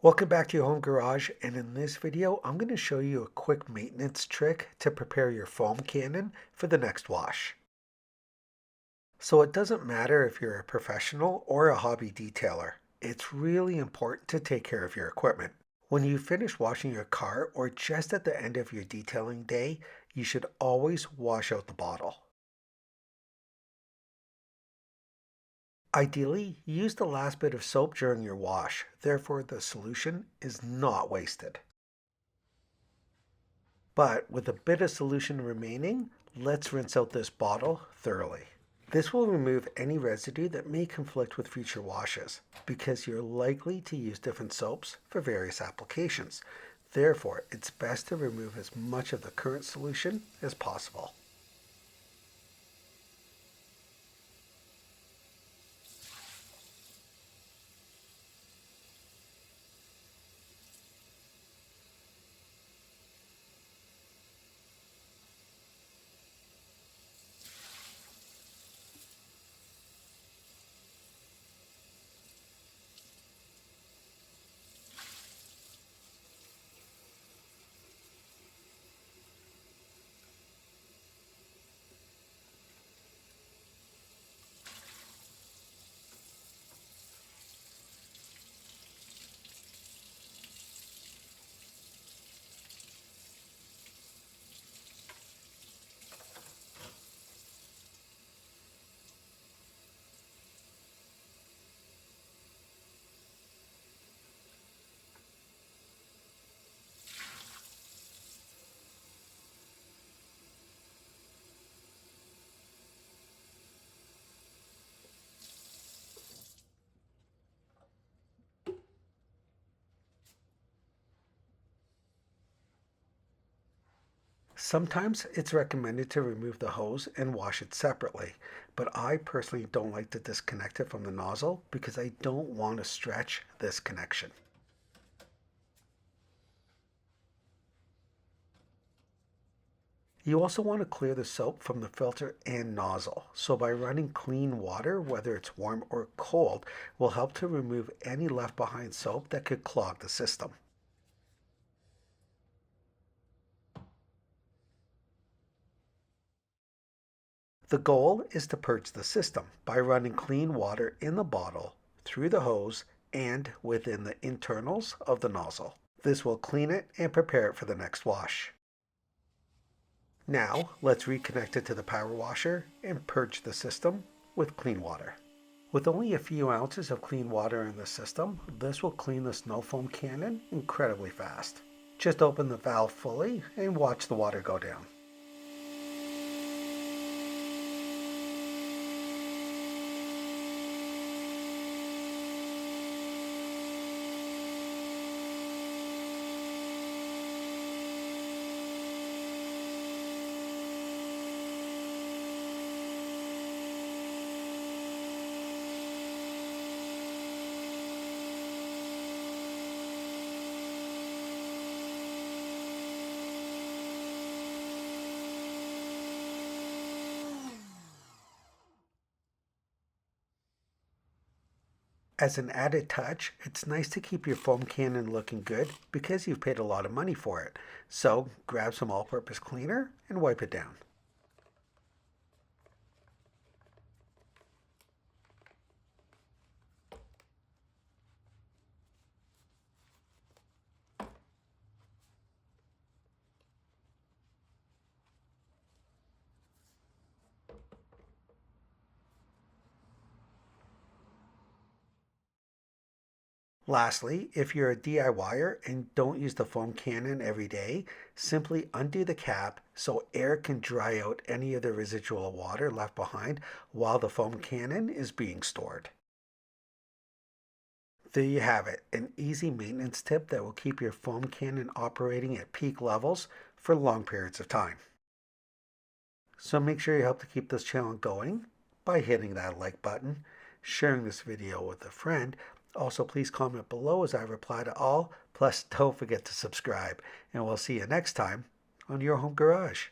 Welcome back to your home garage, and in this video I'm going to show you a quick maintenance trick to prepare your foam cannon for the next wash. So it doesn't matter if you're a professional or a hobby detailer, it's really important to take care of your equipment. When you finish washing your car or just at the end of your detailing day, you should always wash out the bottle. Ideally, use the last bit of soap during your wash, therefore the solution is not wasted. But with a bit of solution remaining, let's rinse out this bottle thoroughly. This will remove any residue that may conflict with future washes, because you're likely to use different soaps for various applications. Therefore, it's best to remove as much of the current solution as possible. Sometimes it's recommended to remove the hose and wash it separately, but I personally don't like to disconnect it from the nozzle because I don't want to stretch this connection. You also want to clear the soap from the filter and nozzle, so by running clean water, whether it's warm or cold, will help to remove any left behind soap that could clog the system. The goal is to purge the system by running clean water in the bottle, through the hose, and within the internals of the nozzle. This will clean it and prepare it for the next wash. Now, let's reconnect it to the power washer and purge the system with clean water. With only a few ounces of clean water in the system, this will clean the snow foam cannon incredibly fast. Just open the valve fully and watch the water go down. As an added touch, it's nice to keep your foam cannon looking good because you've paid a lot of money for it. So grab some all-purpose cleaner and wipe it down. Lastly, if you're a DIYer and don't use the foam cannon every day, simply undo the cap so air can dry out any of the residual water left behind while the foam cannon is being stored. There you have it, an easy maintenance tip that will keep your foam cannon operating at peak levels for long periods of time. So make sure you help to keep this channel going by hitting that like button, sharing this video with a friend. Also, please comment below as I reply to all. Plus, don't forget to subscribe. And we'll see you next time on Your Home Garage.